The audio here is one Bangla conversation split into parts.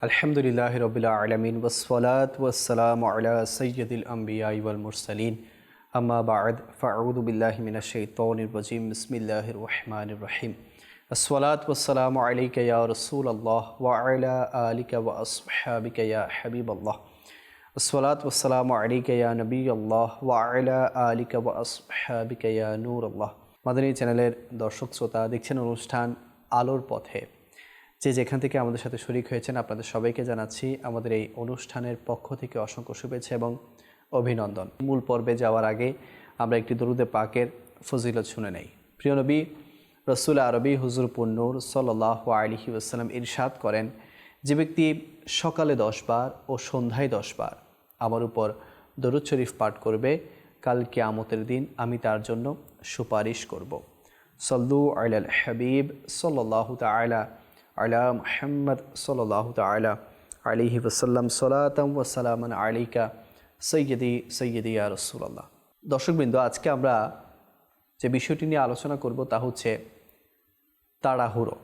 আলহামদুলিল্লাহি রাব্বিল আলামিন ওয়াসসালাতু ওয়াসসালামু আলা সাইয়্যিদিল আমবিয়াই ওয়াল মুরসালিন আম্মা বা'দ ফাআউযু বিল্লাহি মিনাশ শাইতানির রাজীম বিসমিল্লাহির রহমানির রহিম আসসালাতু ওয়াসসালামু আলাইকা ইয়া রাসূলুল্লাহ ওয়া আলা আলিকা ওয়া আসহাবিকা ইয়া হাবিবাল্লাহ আসসালাতু ওয়াসসালামু আলাইকা ইয়া নবিয়াল্লাহ ওয়া আলা আলিকা ওয়া আসহাবিকা ইয়া নূরাল্লাহ। মাদানী চ্যানেলের দর্শক শ্রোতা, দেখছেন অনুষ্ঠান আলোর পথে। যে যেখান থেকে আমাদের সাথে শরীক হয়েছেন আপনাদের সবাইকে জানাচ্ছি আমাদের এই অনুষ্ঠানের পক্ষ থেকে অসংখ্য শুভেচ্ছা এবং অভিনন্দন। মূল পর্বে যাওয়ার আগে আমরা একটি দরুদে পাকের ফজিলত শুনে নেই। প্রিয় নবী রসুল আরবি হুজুর পুন্নুর সাল্লাল্লাহু আলাইহি ওয়াসাল্লাম ইরশাদ করেন, যে ব্যক্তি সকালে 10 বার ও সন্ধ্যায় 10 বার আমার উপর দরুদ শরীফ পাঠ করবে, কাল কিয়ামতের দিন আমি তার জন্য সুপারিশ করব। সাল্লু আলাল হাবিব সাল্লাল্লাহু তাআলা আলা মুহাম্মদ সাল্লাল্লাহু তাআলা আলাইহি ওয়াসাল্লাম সালাতাম ওয়া সালামান আলাইকা সাইয়্যিদি ইয়া রাসূলুল্লাহ। দর্শকবৃন্দ, আজকে আমরা যে বিষয়টি নিয়ে আলোচনা করব তা হচ্ছে তাড়াহুড়ো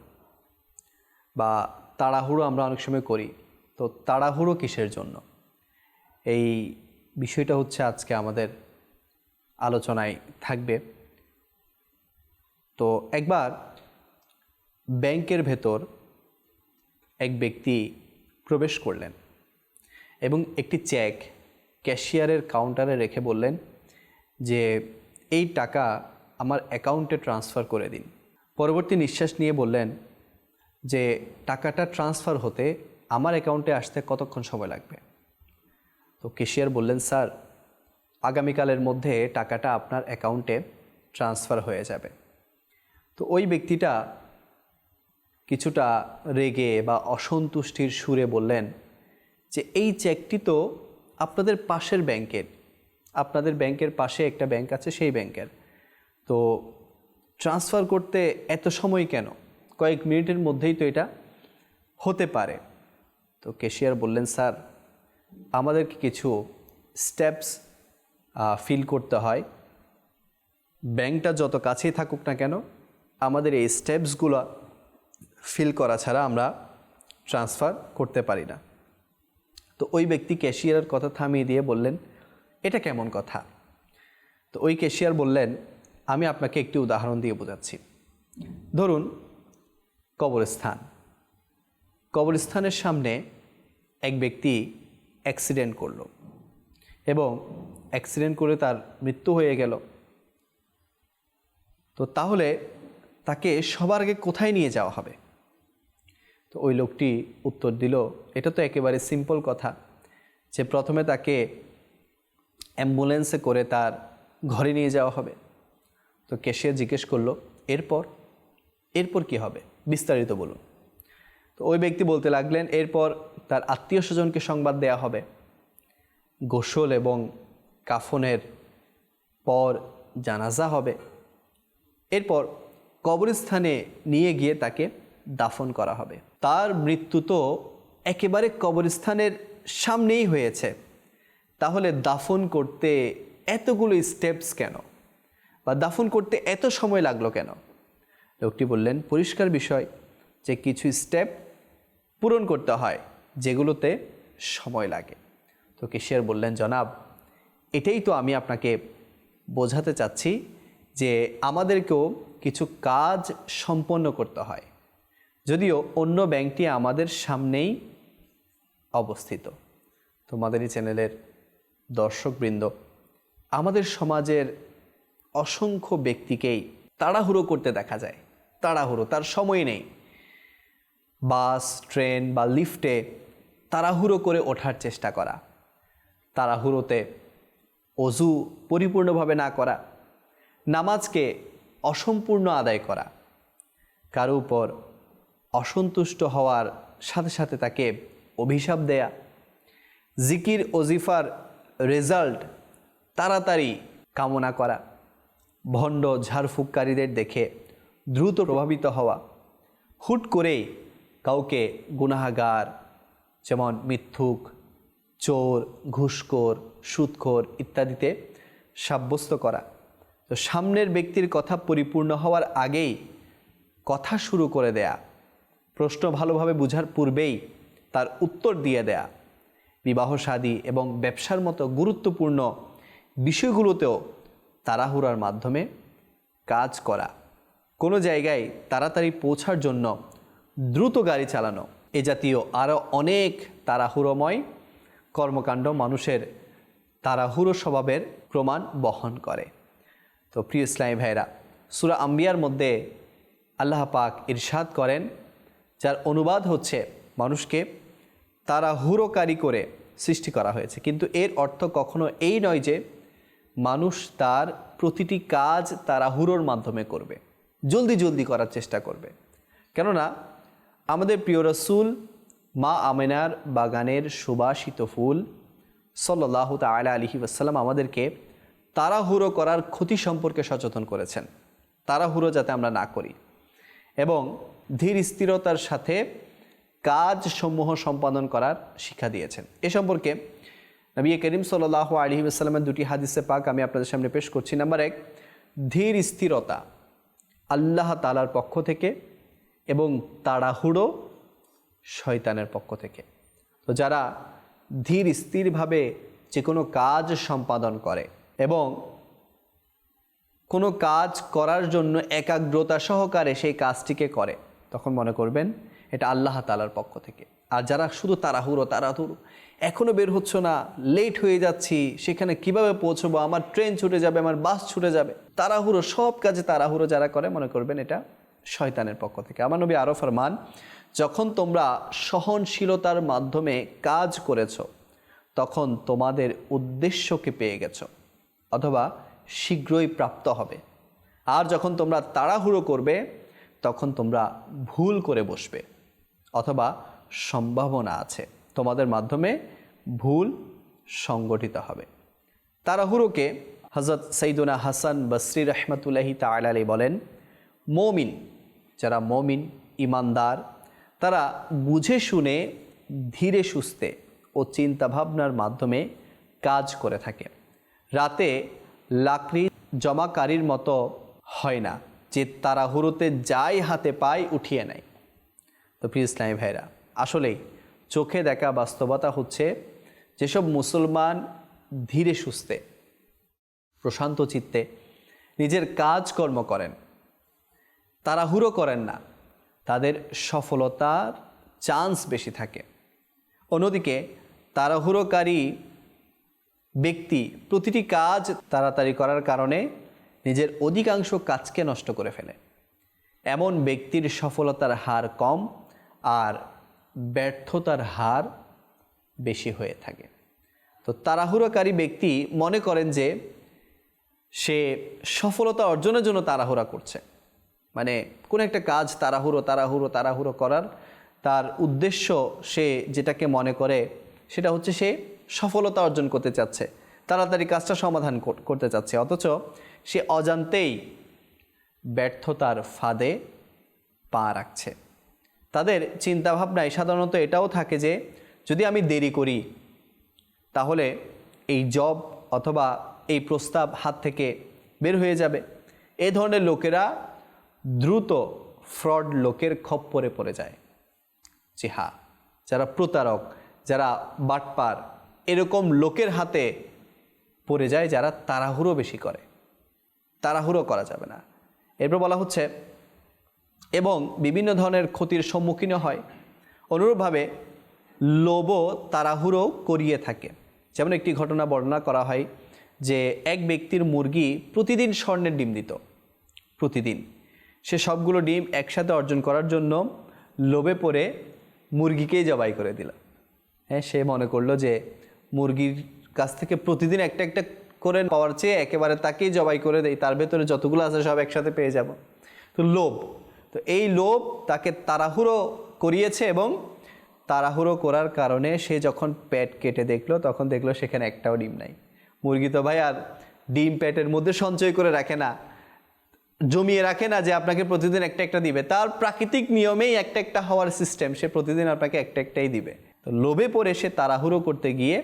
বা তাড়াহুড়ো আমরা অনেক সময় করি। তো তাড়াহুড়ো কিসের জন্য, এই বিষয়টা হচ্ছে আজকে আমাদের আলোচনায় থাকবে। তো একবার ব্যাংকের ভেতর এক ব্যক্তি প্রবেশ করলেন এবং একটি চেক ক্যাশিয়ারের কাউন্টারে রেখে বললেন যে এই টাকা আমার অ্যাকাউন্টে ট্রান্সফার করে দিন। পরবর্তী নিঃশ্বাস নিয়ে বললেন যে টাকাটা ট্রান্সফার হতে আমার অ্যাকাউন্টে আসতে কতক্ষণ সময় লাগবে। তো ক্যাশিয়ার বললেন, স্যার, আগামীকালের মধ্যে টাকাটা আপনার অ্যাকাউন্টে ট্রান্সফার হয়ে যাবে। তো ওই ব্যক্তিটা কিছুটা রেগে বা অসন্তুষ্টির সুরে বললেন যে এই চেকটি তো আপনাদের পাশের ব্যাংকের, আপনাদের ব্যাংকের পাশে একটা ব্যাংক আছে, সেই ব্যাংকের, তো ট্রান্সফার করতে এত সময় কেন? কয়েক মিনিটের মধ্যেই তো এটা হতে পারে। তো ক্যাশিয়ার বললেন, স্যার, আমাদেরকে কিছু স্টেপস ফিল করতে হয়। ব্যাংকটা যত কাছেই থাকুক না কেন, আমাদের এই স্টেপসগুলো ফিল করা ছাড়া আমরা ট্রান্সফার করতে পারি না। তো ওই ব্যক্তি ক্যাশিয়ারের কথা থামিয়ে দিয়ে বললেন, এটা কেমন কথা? তো ওই ক্যাশিয়ার বললেন, আমি আপনাকে একটি উদাহরণ দিয়ে বোঝাচ্ছি। ধরুন কবরস্থানের সামনে এক ব্যক্তি অ্যাক্সিডেন্ট করল এবং অ্যাক্সিডেন্ট করে তার মৃত্যু হয়ে গেল। তো তাহলে তাকে সবার আগে কোথায় নিয়ে যাওয়া হবে? তো ওই লোকটি উত্তর দিল, এটা তো একেবারে সিম্পল কথা, যে প্রথমে তাকে অ্যাম্বুলেন্সে করে তার ঘরে নিয়ে যাওয়া হবে। তো ক্যাশিয়ার জিজ্ঞেস করলো, এরপর কি হবে, বিস্তারিত বলুন। তো ওই ব্যক্তি বলতে লাগলেন, এরপর তার আত্মীয় স্বজনকে সংবাদ দেয়া হবে, গোসল এবং কাফনের পর জানাজা হবে, এরপর কবরস্থানে নিয়ে গিয়ে তাকে দাফন করা হবে। তার মৃত্যু তো একেবারে কবরস্থানের সামনেই হয়েছে, তাহলে দাফন করতে এতগুলো স্টেপস কেন, বা দাফন করতে এত সময় লাগলো কেন? লোকটি বললেন, পরিষ্কার বিষয় যে কিছু স্টেপ পূরণ করতে হয় যেগুলোতে সময় লাগে। তো ক্যাশিয়ার বললেন, জনাব, এটাই তো আমি আপনাকে বোঝাতে চাচ্ছি যে আমাদেরকেও কিছু কাজ সম্পন্ন করতে হয়, যদিও অন্য ব্যাংকটি আমাদের সামনেই অবস্থিত। তো মাদানী চ্যানেলের দর্শকবৃন্দ, আমাদের সমাজের অসংখ্য ব্যক্তিকেই তাড়াহুড়ো করতে দেখা যায়। তাড়াহুড়ো, তার সময় নেই। বাস, ট্রেন বা লিফটে তাড়াহুড়ো করে ওঠার চেষ্টা করা, তাড়াহুড়োতে অজু পরিপূর্ণভাবে না করা, নামাজকে অসম্পূর্ণ আদায় করা, কারো উপর অসন্তুষ্ট হওয়ার সাথে সাথে তাকে অভিশাপ দেয়া, জিকির ওজিফার রেজাল্ট তাড়াতাড়ি কামনা করা, ভণ্ড ঝাড়ফুঁককারীদের দেখে দ্রুত প্রভাবিত হওয়া, হুট করেই কাউকে গুনাহগার, যেমন মিথ্যুক, চোর, ঘুষখোর, সুদখোর ইত্যাদিতে সাব্যস্ত করা। তো সামনের ব্যক্তির কথা পরিপূর্ণ হওয়ার আগেই কথা শুরু করে দেয়া, প্রশ্ন ভালোভাবে বোঝার পূর্বেই তার উত্তর দিয়ে দেয়া, বিবাহ শাদী এবং ব্যবসার মতো গুরুত্বপূর্ণ বিষয়গুলোতেও তাড়াহুড়ার মাধ্যমে কাজ করা, কোনো জায়গায় তাড়াতাড়ি পৌঁছার জন্য দ্রুত গাড়ি চালানো, এ জাতীয় আরও অনেক তাড়াহুড়োময় কর্মকাণ্ড মানুষের তাড়াহুড়ো স্বভাবের প্রমাণ বহন করে। তো প্রিয় ইসলামী ভাইরা, সূরা আম্বিয়ার মধ্যে আল্লাহ পাক ইরশাদ করেন, যার অনুবাদ হচ্ছে মানুষকে তাড়াহুড়োকারী করে সৃষ্টি করা হয়েছে, কিন্তু এর অর্থ কখনো এই নয় যে মানুষ তার প্রতিটি কাজ তাড়াহুড়োর মাধ্যমে করবে, জলদি জলদি করার চেষ্টা করবে। কেননা আমাদের প্রিয় রাসূল মা আমেনার বাগানের সুবাসিত ফুল সাল্লাল্লাহু তাআলা আলাইহি ওয়াসাল্লাম আমাদেরকে তাড়াহুড়ো করার ক্ষতি সম্পর্কে সচেতন করেছেন, তাড়াহুড়ো যাতে আমরা না করি, এবং ধীর স্থিরতার সাথে কাজসমূহ সম্পাদন করার শিক্ষা দিয়েছেন। এ সম্পর্কে নবী করিম সাল্লাল্লাহু আলাইহি ওয়াসাল্লামের দুটি হাদিসে পাক আমি আপনাদের সামনে পেশ করছি। নাম্বার 1, ধীর স্থিরতা আল্লাহ তাআলার পক্ষ থেকে এবং তাড়াহুড়ো শয়তানের পক্ষ থেকে। তো যারা ধীর স্থিরভাবে যে কোনো কাজ সম্পাদন করে এবং কোনো কাজ করার জন্য একাগ্রতা সহকারে সেই কাজটিকে করে, তখন মনে করবেন এটা আল্লাহ তাআলার পক্ষ থেকে। আর যারা শুধু তাড়াহুড়ো এখনও বের হচ্ছে না, লেট হয়ে যাচ্ছি, সেখানে কিভাবে পৌঁছবো, আমার ট্রেন ছুটে যাবে, আমার বাস ছুটে যাবে, তাড়াহুড়ো, সব কাজে তাড়াহুড়ো যারা করে, মনে করবেন এটা শয়তানের পক্ষ থেকে। আমার নবী আরও ফরমান, যখন তোমরা সহনশীলতার মাধ্যমে কাজ করেছ তখন তোমাদের উদ্দেশ্যকে পেয়ে গেছো অথবা শীঘ্রই প্রাপ্ত হবে, আর যখন তোমরা তাড়াহুড়ো করবে তখন তোমরা ভুল করে বসবে অথবা সম্ভাবনা আছে তোমাদের মাধ্যমে ভুল সংগঠিত হবে। তাড়াহুড়োকে হযরত সাইয়্যিদুনা হাসান বসরি রাহমাতুল্লাহি তাআলা আলাইহি বলেন, মুমিন, যারা মুমিন ঈমানদার, তারা বুঝে শুনে ধীরে সুস্থে ও চিন্তাভাবনার মাধ্যমে কাজ করে থাকে। রাতে লাকড়ি জমাকারীর মতো হয় না যে তাড়াহুড়োতে যাই হাতে পায় উঠিয়ে নেয়। তো প্রিয় ইসলামী ভাইরা, আসলেই চোখে দেখা বাস্তবতা হচ্ছে যেসব মুসলমান ধীরে সুস্থে প্রশান্ত চিত্তে নিজের কাজকর্ম করেন, তাড়াহুড়ো করেন না, তাদের সফলতার চান্স বেশি থাকে। অন্যদিকে তাড়াহুড়োকারী ব্যক্তি প্রতিটি কাজ তাড়াতাড়ি করার কারণে নিজের অধিকাংশ কাজকে নষ্ট করে ফেলে। এমন ব্যক্তির সফলতার হার কম আর ব্যর্থতার হার বেশি হয়ে থাকে। তো তাড়াহুড়োকারী ব্যক্তি মনে করেন যে সে সফলতা অর্জনের জন্য তাড়াহুড়া করছে, মানে কোন একটা কাজ তাড়াহুড়ো করার তার উদ্দেশ্য, সে যেটাকে মনে করে সেটা হচ্ছে সে সফলতা অর্জন করতে চাচ্ছে, তাড়াতাড়ি কাজটা সমাধান করতে চাচ্ছে, অথচ সে অজান্তেই ব্যর্থতার ফাঁদে পা রাখছে। তাদের চিন্তাভাবনায় সাধারণত এটাও থাকে যে যদি আমি দেরি করি তাহলে এই জব অথবা এই প্রস্তাব হাত থেকে বের হয়ে যাবে। এই ধরনের লোকেরা দ্রুত ফ্রড লোকের খপ্পরে পড়ে যায়। জি হ্যাঁ, যারা প্রতারক, যারা বাটপার, এরকম লোকের হাতে পড়ে যায় যারা তাড়াহুড়ো বেশি করে। তাড়াহুড়ো করা যাবে না। এরপর বলা হচ্ছে এবং বিভিন্ন ধরনের ক্ষতির সম্মুখীন হয়। অনুরূপভাবে লোভও তাড়াহুড়ো করিয়ে থাকে। যেমন একটি ঘটনা বর্ণনা করা হয় যে এক ব্যক্তির মুরগি প্রতিদিন স্বর্ণের ডিম দিত, প্রতিদিন। সে সবগুলো ডিম একসাথে অর্জন করার জন্য লোভে পড়ে মুরগিকেই জবাই করে দিল। হ্যাঁ, সে মনে করলো যে মুরগির কাছ থেকে প্রতিদিন একটা একটা করে পাওয়ার চেয়ে একেবারে তাকেই জবাই করে দেয়, তার ভেতরে যতগুলো আছে সব একসাথে পেয়ে যাব। তো লোভ, তো এই লোভ তাকে তাড়াহুড়ো করিয়েছে এবং তাড়াহুড়ো করার কারণে সে যখন পেট কেটে দেখলো তখন দেখলো সেখানে একটাও ডিম নাই। মুরগি তো ভাই আর ডিম পেটের মধ্যে সঞ্চয় করে রাখে না, জমিয়ে রাখে না যে আপনাকে প্রতিদিন একটা একটা দিবে। তার প্রাকৃতিক নিয়মেই একটা একটা হওয়ার সিস্টেম, সে প্রতিদিন আপনাকে একটা একটাই দিবে। তো লোভে পড়ে সে তাড়াহুড়ো করতে গিয়ে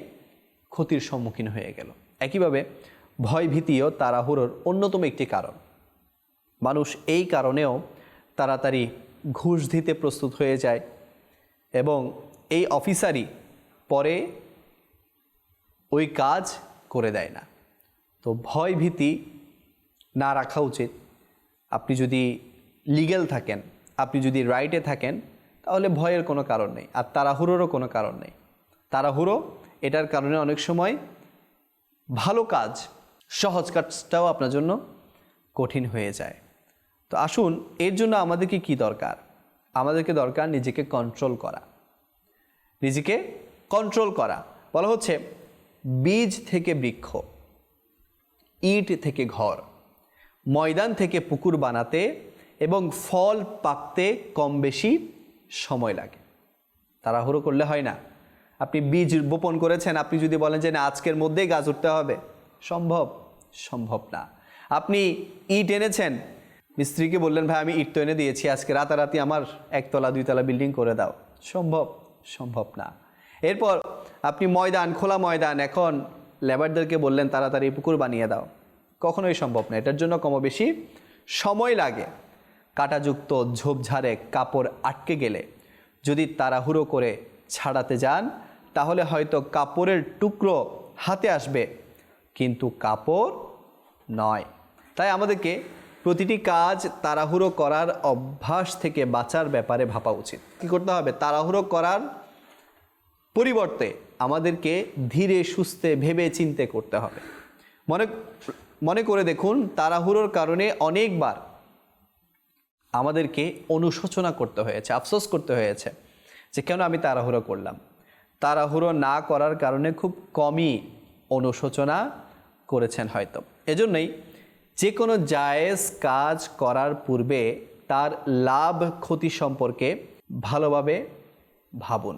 ক্ষতির সম্মুখীন হয়ে গেল। একইভাবে ভয়ভীতিও তাড়াহুড়োর অন্যতম একটি কারণ। মানুষ এই কারণেও তাড়াতাড়ি ঘুষ দিতে প্রস্তুত হয়ে যায় এবং এই অফিসারই পরে ওই কাজ করে দেয় না। তো ভয় ভীতি না রাখা উচিত। আপনি যদি লিগ্যাল থাকেন, আপনি যদি রাইটে থাকেন, তাহলে ভয়ের কোনো কারণ নেই, আর তাড়াহুড়োরও কোনো কারণ নেই। তাড়াহুড়ো এটার কারণে অনেক সময় ভালো কাজ, সহজ কাজটাও আপনার জন্য কঠিন হয়ে যায়। তো আসুন, এর জন্য আমাদেরকে কি দরকার? আমাদেরকে দরকার নিজেকে কন্ট্রোল করা। নিজেকে কন্ট্রোল করা বলা হচ্ছে বীজ থেকে বৃক্ষ, ইট থেকে ঘর, ময়দান থেকে পুকুর বানাতে এবং ফল পাকতে কম বেশি সময় লাগে। তাড়াহুড়ো করলে হয় না। আপনি বীজ বপন করেছেন, আপনি যদি বলেন যে না আজকের মধ্যেই গাছ উঠতে হবে, সম্ভব না। আপনি ইট এনেছেন, মিস্ত্রিকে বললেন ভাই আমি ইট তো এনে দিয়েছি, আজকে রাতারাতি আমার 1 তলা 2 তলা বিল্ডিং করে দাও, সম্ভব না। এরপর আপনি খোলা ময়দান, এখন লেবারদেরকে বললেন তাড়াতাড়ি পুকুর বানিয়ে দাও, কখনোই সম্ভব না। এটার জন্য কম বেশি সময় লাগে। কাঁটাযুক্ত ঝোপঝাড়ে কাপড় আটকে গেলে যদি তাড়াহুড়ো করে ছাড়াতে যান, তাহলে হয়তো কাপড়ের টুকরো হাতে আসবে, কিন্তু কাপড় নয়। তাই আমাদেরকে প্রতিটি কাজ তাড়াহুড়ো করার অভ্যাস থেকে বাঁচার ব্যাপারে ভাবা উচিত। কী করতে হবে? তাড়াহুড়ো করার পরিবর্তে আমাদেরকে ধীরে সুস্থে ভেবে চিন্তে করতে হবে। মনে করে দেখুন, তাড়াহুড়োর কারণে অনেকবার আমাদেরকে অনুশোচনা করতে হয়েছে, আফসোস করতে হয়েছে যে কেন আমি তাড়াহুড়ো করলাম। তাড়াহুড়ো না করার কারণে খুব কমই অনুশোচনা করেছেন হয়তো। এজন্যই যে কোনো জায়েজ কাজ করার পূর্বে তার লাভ ক্ষতি সম্পর্কে ভালোভাবে ভাবুন,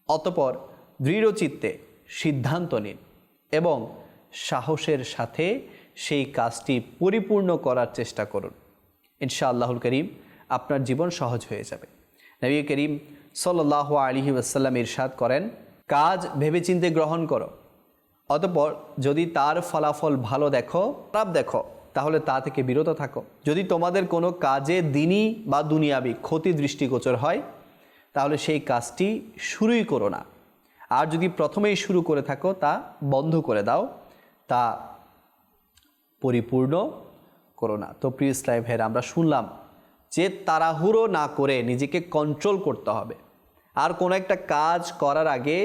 অতঃপর দৃঢ়চিত্তে সিদ্ধান্ত নিন এবং সাহসের সাথে সেই কাজটি পরিপূর্ণ করার চেষ্টা করুন। ইনশাআল্লাহুল করিম আপনার জীবন সহজ হয়ে যাবে। নবী করিম সাল্লাল্লাহু আলাইহি ওয়াসাল্লাম ইরশাদ করেন, কাজ ভেবেচিন্তে গ্রহণ করো, অতঃপর যদি তার ফলাফল ভালো দেখো, খারাপ দেখো, তাহলে তা থেকে বিরত থাকো। যদি তোমাদের কোনো কাজে দিনী বা দুনিয়াবি ক্ষতি দৃষ্টিগোচর হয়, তাহলে সেই কাজটি শুরুই করো না। আর যদি প্রথমেই শুরু করে থাকো, তা বন্ধ করে দাও, তা পরিপূর্ণ করো না। তো প্রিয় ইসলাম ভাইয়েরা, আমরা শুনলাম যে তাড়াহুড়ো না করে নিজেকে কন্ট্রোল করতে হবে। আর কোনো একটা কাজ করার আগে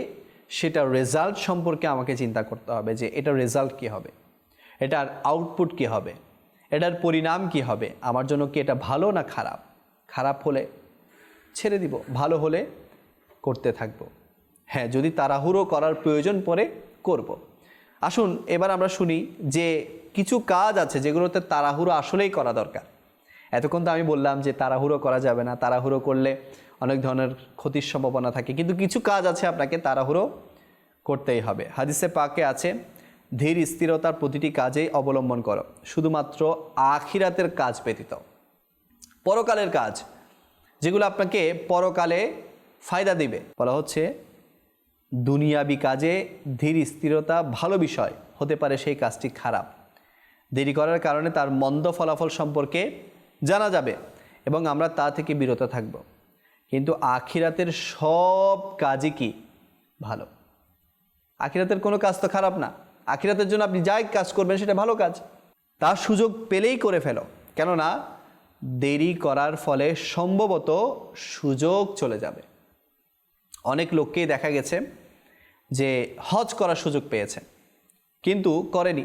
সেটার রেজাল্ট সম্পর্কে আমাকে চিন্তা করতে হবে যে এটার রেজাল্ট কী হবে, এটার আউটপুট কী হবে, এটার পরিণাম কী হবে, আমার জন্য কি এটা ভালো না খারাপ। খারাপ হলে ছেড়ে দিব, ভালো হলে করতে থাকব। হ্যাঁ, যদি তাড়াহুড়ো করার প্রয়োজন পড়ে করব। আসুন এবার আমরা শুনি যে কিছু কাজ আছে যেগুলোতে তাড়াহুড়ো আসলেই করা দরকার। এতক্ষণ তো আমি বললাম যে তাড়াহুড়ো করা যাবে না, তাড়াহুড়ো করলে অনেক ধরনের ক্ষতির সম্ভাবনা থাকে, কিন্তু কিছু কাজ আছে আপনাকে তাড়াহুড়ো করতেই হবে। হাদিসে পাকে আছে, ধীর স্থিরতার প্রতিটি কাজেই অবলম্বন করো, শুধুমাত্র আখিরাতের কাজ ব্যতীত। পরকালের কাজ যেগুলো আপনাকে পরকালে ফায়দা দিবে, বলা হচ্ছে দুনিয়াবি কাজে ধীর স্থিরতা ভালো বিষয়, হতে পারে সেই কাজটি খারাপ। দেরি করার কারণে তার মন্দ ফলাফল সম্পর্কে জানা যাবে এবং আমরা তা থেকে বিরত থাকব। কিন্তু আখিরাতের সব কাজই কি ভালো? আখিরাতের কোনো কাজ তো খারাপ না। আখিরাতের জন্য আপনি যাই কাজ করবেন সেটা ভালো কাজ। তার সুযোগ পেলেই করে ফেলো, কেননা দেরি করার ফলে সম্ভবত সুযোগ চলে যাবে। অনেক লোককেই দেখা গেছে যে হজ করার সুযোগ পেয়েছে কিন্তু করেনি,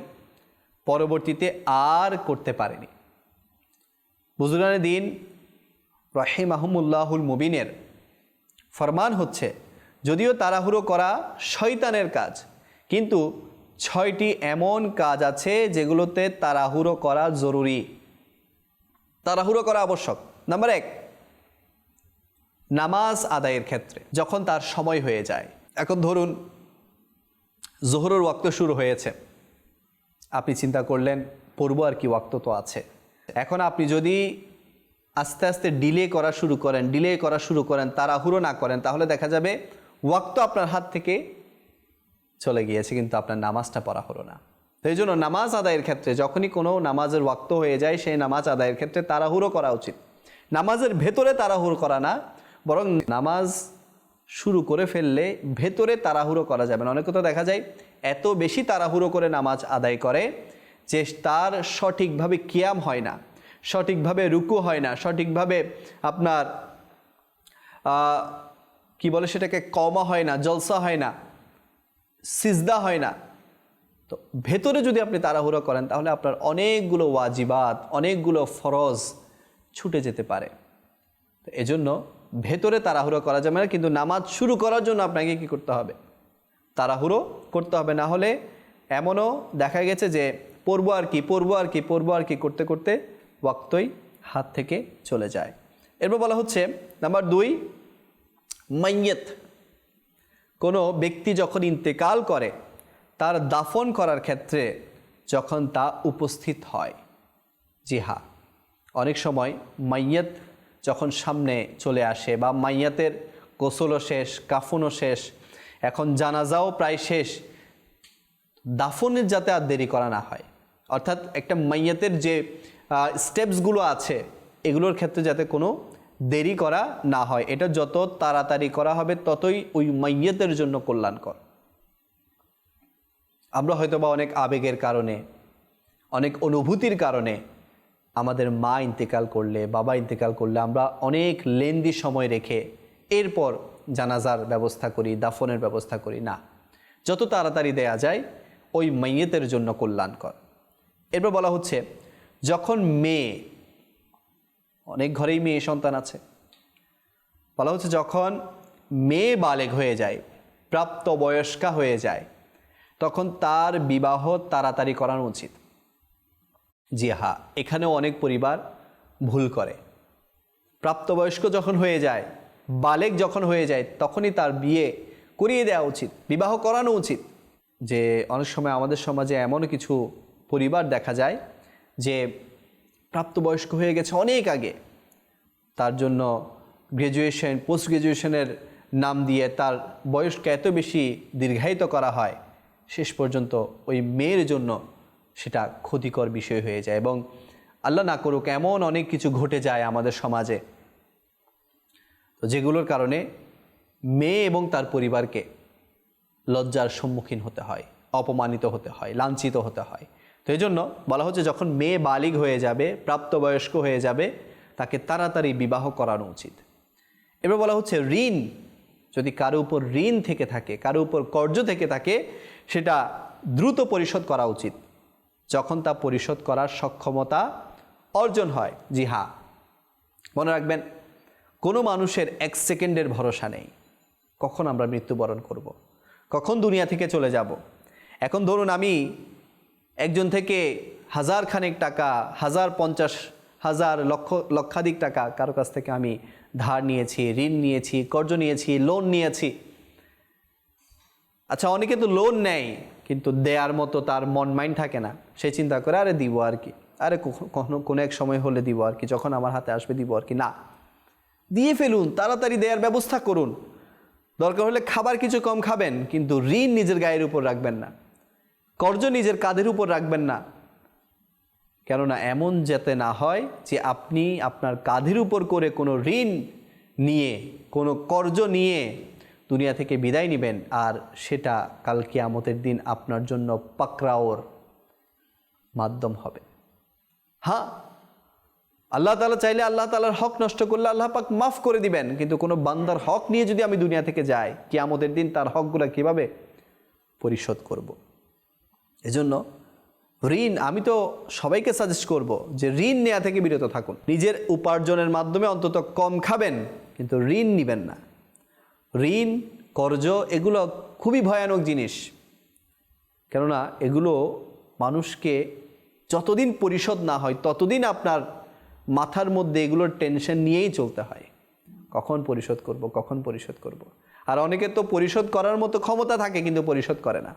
পরবর্তীতে আর করতে পারেনি। বুজুর্গানে দিন রাহিমাহুমুল্লাহুল মুবিনের ফরমান হচ্ছে, যদিও তাড়াহুড়ো করা শয়তানের কাজ, কিন্তু 6টি এমন কাজ আছে যেগুলোতে তাড়াহুড়ো করা জরুরি, তাড়াহুড়ো করা আবশ্যক। নাম্বার 1, নামাজ আদায়ের ক্ষেত্রে যখন তার সময় হয়ে যায়। এখন ধরুন জোহরের ওয়াক্ত শুরু হয়েছে, আপনি চিন্তা করলেন পড়বো আর কি, ওয়াক্ত তো আছে। এখন আপনি যদি আস্তে আস্তে ডিলে করা শুরু করেন, তাড়াহুড়ো না করেন, তাহলে দেখা যাবে ওয়াক্ত আপনার হাত থেকে চলে গিয়েছে, কিন্তু আপনার নামাজটা পড়া হলো না। তো এই জন্য নামাজ আদায়ের ক্ষেত্রে যখনই কোনো নামাজের ওয়াক্ত হয়ে যায়, সেই নামাজ আদায়ের ক্ষেত্রে তাড়াহুড়ো করা উচিত। নামাজের ভেতরে তাড়াহুড়ো করা না, বরং নামাজ শুরু করে ফেললে ভেতরে তাড়াহুড়ো করা যাবে না। অনেকে তো দেখা যায় এত বেশি তাড়াহুড়ো করে নামাজ আদায় করে যে তার সঠিকভাবে কিয়াম হয় না, সঠিকভাবে রুকু হয় না, সঠিকভাবে আপনার কি বলে সেটাকে কমা হয় না, জলসা হয় না, সিজদা হয় না। তো ভেতরে যদি আপনি তাড়াহুড়ো করেন তাহলে আপনার অনেকগুলো ওয়াজিবাত, অনেকগুলো ফরজ ছুটে যেতে পারে। তো এজন্য ভেতরে তাড়াহুড়ো করা যাবে না, কিন্তু নামাজ শুরু করার জন্য আপনাকে কি করতে হবে? তাড়াহুড়ো করতে হবে। না হলে এমনও দেখা গেছে যে পড়বো আর কি করতে করতে ওয়াক্তই হাত থেকে চলে যায়। এরপর বলা হচ্ছে নাম্বার 2, মাইয়াত। কোনো ব্যক্তি যখন ইন্তেকাল করে তার দাফন করার ক্ষেত্রে যখন তা উপস্থিত হয়। জি হ্যাঁ, অনেক সময় মাইয়াত যখন সামনে চলে আসে বা মাইয়াতের গোসলও শেষ, কাফনও শেষ, এখন জানাজাও প্রায় শেষ, দাফনের যাতে আর দেরি করা না হয়, অর্থাৎ একটা মাইয়াতের যে স্টেপসগুলো আছে এগুলোর ক্ষেত্রে যাতে কোনো দেরি করা না হয়। এটা যত তাড়াতাড়ি করা হবে ততই ওই মাইয়াতের জন্য কল্যাণকর। আমরা হয়তো বা অনেক আবেগের কারণে, অনেক অনুভূতির কারণে আমাদের মা ইন্তেকাল করলে, বাবা ইন্তেকাল করলে আমরা অনেক লেন্দি সময় রেখে এরপর জানাজার ব্যবস্থা করি, দাফনের ব্যবস্থা করি না। যত তাড়াতাড়ি দেয়া যায় ওই মাইয়াতের জন্য কল্যাণকর। এরপর বলা হচ্ছে যখন মেয়ে, অনেক ঘরেই মেয়ে সন্তান আছে, বলা হচ্ছে যখন মেয়ে বালেগ হয়ে যায়, প্রাপ্তবয়স্কা হয়ে যায়, তখন তার বিবাহ তাড়াতাড়ি করানো উচিত। জি হ্যাঁ, এখানেও অনেক পরিবার ভুল করে। প্রাপ্তবয়স্ক যখন হয়ে যায়, বালেগ যখন হয়ে যায়, তখনই তার বিয়ে করিয়ে দেওয়া উচিত, বিবাহ করানো উচিত। যে অনেক সময় আমাদের সমাজে এমন কিছু পরিবার দেখা যায় যে প্রাপ্তবয়স্ক হয়ে গেছে অনেক আগে, তার জন্য গ্র্যাজুয়েশন, পোস্ট গ্র্যাজুয়েশনের নাম দিয়ে তার বয়সকে এত বেশি দীর্ঘায়িত করা হয়, শেষ পর্যন্ত ওই মেয়ের জন্য সেটা ক্ষতিকর বিষয় হয়ে যায়। এবং আল্লাহ না করুক এমন অনেক কিছু ঘটে যায় আমাদের সমাজে, তো যেগুলোর কারণে মেয়ে এবং তার পরিবারকে লজ্জার সম্মুখীন হতে হয়, অপমানিত হতে হয়, লাঞ্ছিত হতে হয়। তো এই জন্য বলা হচ্ছে যখন মেয়ে বালিগ হয়ে যাবে, প্রাপ্তবয়স্ক হয়ে যাবে, তাকে তাড়াতাড়ি বিবাহ করানো উচিত। এবার বলা হচ্ছে ঋণ, যদি কারো উপর ঋণ থেকে থাকে, কারো উপর কর্জ থেকে থাকে, সেটা দ্রুত পরিশোধ করা উচিত যখন তা পরিশোধ করার সক্ষমতা অর্জন হয়। জি হ্যাঁ, মনে রাখবেন কোনো মানুষের 1 সেকেন্ডের ভরসা নেই, কখন আমরা মৃত্যুবরণ করব, কখন দুনিয়া থেকে চলে যাব। এখন ধরুন আমি একজন থেকে হাজার খানেক টাকা, 50,000 লক্ষাধিক টাকা কারো কাছ থেকে আমি ধার নিয়েছি, ঋণ নিয়েছি, কর্জ নিয়েছি, লোন নিয়েছি। আচ্ছা, অনেকে তো লোন নেয় কিন্তু দেয়ার মতো তার মন মাইন্ড থাকে না, সে চিন্তা করে আরে দিব আর কি, আরে কোনো এক সময় হলে দিব আর কি, যখন আমার হাতে আসবে দিব আর কি। না, দিয়ে ফেলুন, তাড়াতাড়ি দেওয়ার ব্যবস্থা করুন। দরকার হলে খাবার কিছু কম খাবেন, কিন্তু ঋণ নিজের গায়ের উপর রাখবেন না, কর্জ নিজের কাঁধের উপর রাখবেন না। কেননা এমন যাতে না হয় যে আপনি আপনার কাঁধের উপর করে কোনো ঋণ নিয়ে, কোনো কর্জ নিয়ে দুনিয়া থেকে বিদায় নেবেন, আর সেটা কাল কিয়ামতের দিন আপনার জন্য পাকড়াওর মাধ্যম হবে। হ্যাঁ, আল্লাহ তাআলা চাইলে আল্লাহ তাআলার হক নষ্ট করলে আল্লাহ পাক মাফ করে দিবেন, কিন্তু কোনো বান্দার হক নিয়ে যদি আমি দুনিয়া থেকে যাই, কিয়ামতের দিন তার হকগুলো কিভাবে পরিশোধ করব? এজন্য ঋণ, আমি তো সবাইকে সাজেস্ট করব যে ঋণ নেওয়া থেকে বিরত থাকুন। নিজের উপার্জনের মাধ্যমে অন্তত কম খাবেন, কিন্তু ঋণ নেবেন না। ঋণ, কর্জ এগুলো খুবই ভয়ানক জিনিস, কেননা এগুলো মানুষকে যতদিন পরিশোধ না হয় ততদিন আপনার মাথার মধ্যে এগুলোর টেনশন নিয়েই চলতে হয়, কখন পরিশোধ করব, কখন পরিশোধ করব। আর অনেকে তো পরিশোধ করার মতো ক্ষমতা থাকে কিন্তু পরিশোধ করে না।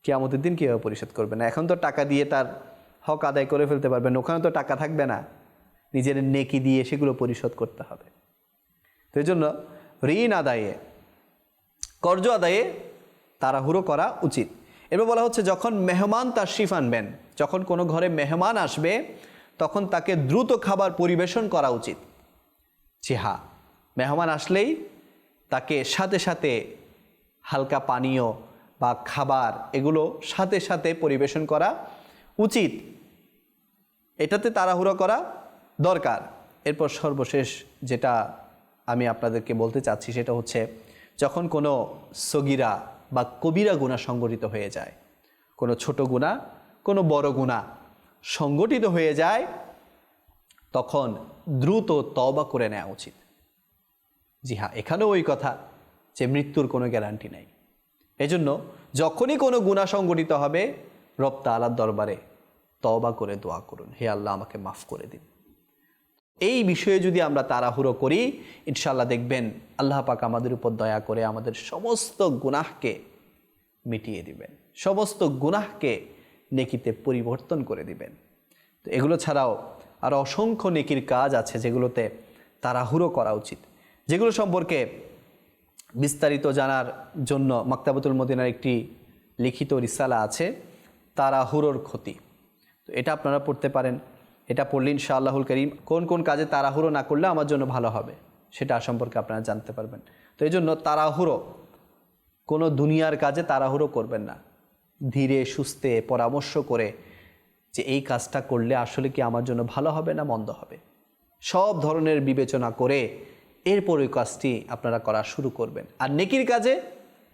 কিয়ামতের দিন কীভাবে পরিশোধ করবে না? এখন তো টাকা দিয়ে তার হক আদায় করে ফেলতে পারবেন, ওখানে তো টাকা থাকবে না, নিজের নেকি দিয়ে সেগুলো পরিশোধ করতে হবে। তো এই জন্য ঋণ আদায়ে, কর্জ আদায়ে তাড়াহুড়ো করা উচিত। এবার বলা হচ্ছে যখন মেহমান তাশরিফ আনবেন, যখন কোনো ঘরে মেহমান আসবে তখন তাকে দ্রুত খাবার পরিবেশন করা উচিত। জি হ্যাঁ, মেহমান আসলেই তাকে সাথে সাথে হালকা পানীয় বা খাবার এগুলো সাথে সাথে পরিবেশন করা উচিত। এটাতে তাড়াহুড়ো করা দরকার। এরপর সর্বশেষ যেটা আমি আপনাদেরকে বলতে চাচ্ছি সেটা হচ্ছে, যখন কোনো সগীরা বা কবিরা গুনাহ সংগঠিত হয়ে যায়, কোনো ছোট গুনাহ কোনো বড় গুনাহ সংগঠিত হয়ে যায়, তখন দ্রুত তওবা করে নেওয়া উচিত। জি হ্যাঁ, এখানেও ওই কথা যে মৃত্যুর কোনো গ্যারান্টি নাই। এজন্য যখনই কোনো গুনাহ সংগঠিত হবে, রব তাআলার দরবারে তওবা করে দোয়া করুন, হে আল্লাহ আমাকে মাফ করে দিন। এই বিষয়ে যদি আমরা তাড়াহুড়ো করি, ইনশাআল্লাহ দেখবেন আল্লাহ পাক আমাদের উপর দয়া করে আমাদের সমস্ত গুনাহকে মিটিয়ে দিবেন, সমস্ত গুনাহকে নেকিতে পরিবর্তন করে দিবেন। তো এগুলো ছাড়াও আরও অসংখ্য নেকির কাজ আছে যেগুলোতে তাড়াহুড়ো করা উচিত, যেগুলো সম্পর্কে বিস্তারিত জানার জন্য মাকতাবাতুল মদিনার একটি লিখিত রিসালা আছে, তাড়াহুড়োর ক্ষতি। তো এটা আপনারা পড়তে পারেন। এটা পড়লে ইনশাআল্লাহুল করিম কোন কোন কাজে তাড়াহুড়ো না করলে আমার জন্য ভালো হবে সেটা সম্পর্কে আপনারা জানতে পারবেন। তো এই জন্য তাড়াহুড়ো, কোনো দুনিয়ার কাজে তাড়াহুড়ো করবেন না। ধীরে সুস্থে পরামর্শ করে যে এই কাজটা করলে আসলে কি আমার জন্য ভালো হবে না মন্দ হবে, সব ধরনের বিবেচনা করে এরপর ওই কাজটি আপনারা করা শুরু করবেন। আর নেকির কাজে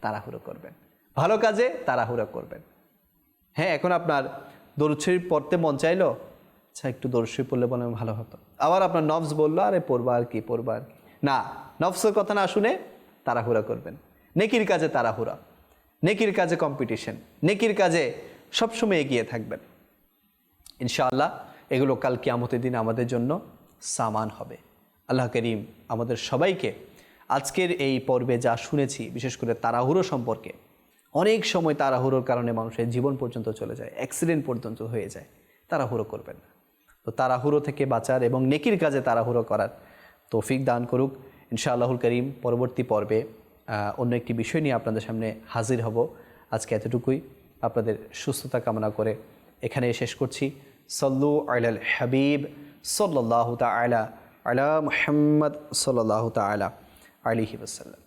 তাড়াহুড়ো করবেন, ভালো কাজে তাড়াহুড়ো করবেন। হ্যাঁ, এখন আপনার দরুদ শরীফ পড়তে মন চাইলো, আচ্ছা একটু দরুদ শরীফ পড়লে বলে ভালো হতো। আবার আপনার নফস বললো আরে পড়বা আর কি, পড়বা আর কি, না, নফসের কথা না শুনে তাড়াহুড়া করবেন। নেকির কাজে তাড়াহুড়া, নেকির কাজে কম্পিটিশন, নেকির কাজে সবসময় এগিয়ে থাকবেন। ইনশাআল্লাহ এগুলো কাল কিয়ামতের দিন আমাদের জন্য সামান হবে। আল্লাহ করিম আমাদের সবাইকে আজকের এই পর্বে যা শুনেছি, বিশেষ করে তাড়াহুড়ো সম্পর্কে, অনেক সময় তাড়াহুড়োর কারণে মানুষের জীবন পর্যন্ত চলে যায়, অ্যাক্সিডেন্ট পর্যন্ত হয়ে যায়। তাড়াহুড়ো করবেন না। তো তাড়াহুড়ো থেকে বাঁচার এবং নেকির কাজে তাড়াহুড়ো করার তৌফিক দান করুক। ইনশাআল্লাহুল করিম পরবর্তী পর্বে অন্য একটি বিষয় নিয়ে আপনাদের সামনে হাজির হব। আজকে এতটুকুই, আপনাদের সুস্থতা কামনা করে এখানে শেষ করছি। সল্লু আলাল হাবিব সাল্লাল্লাহু তাআলা আলা মুহাম্মদ সাল্লাল্লাহু তাআলা আলাইহি ওয়াসাল্লাম।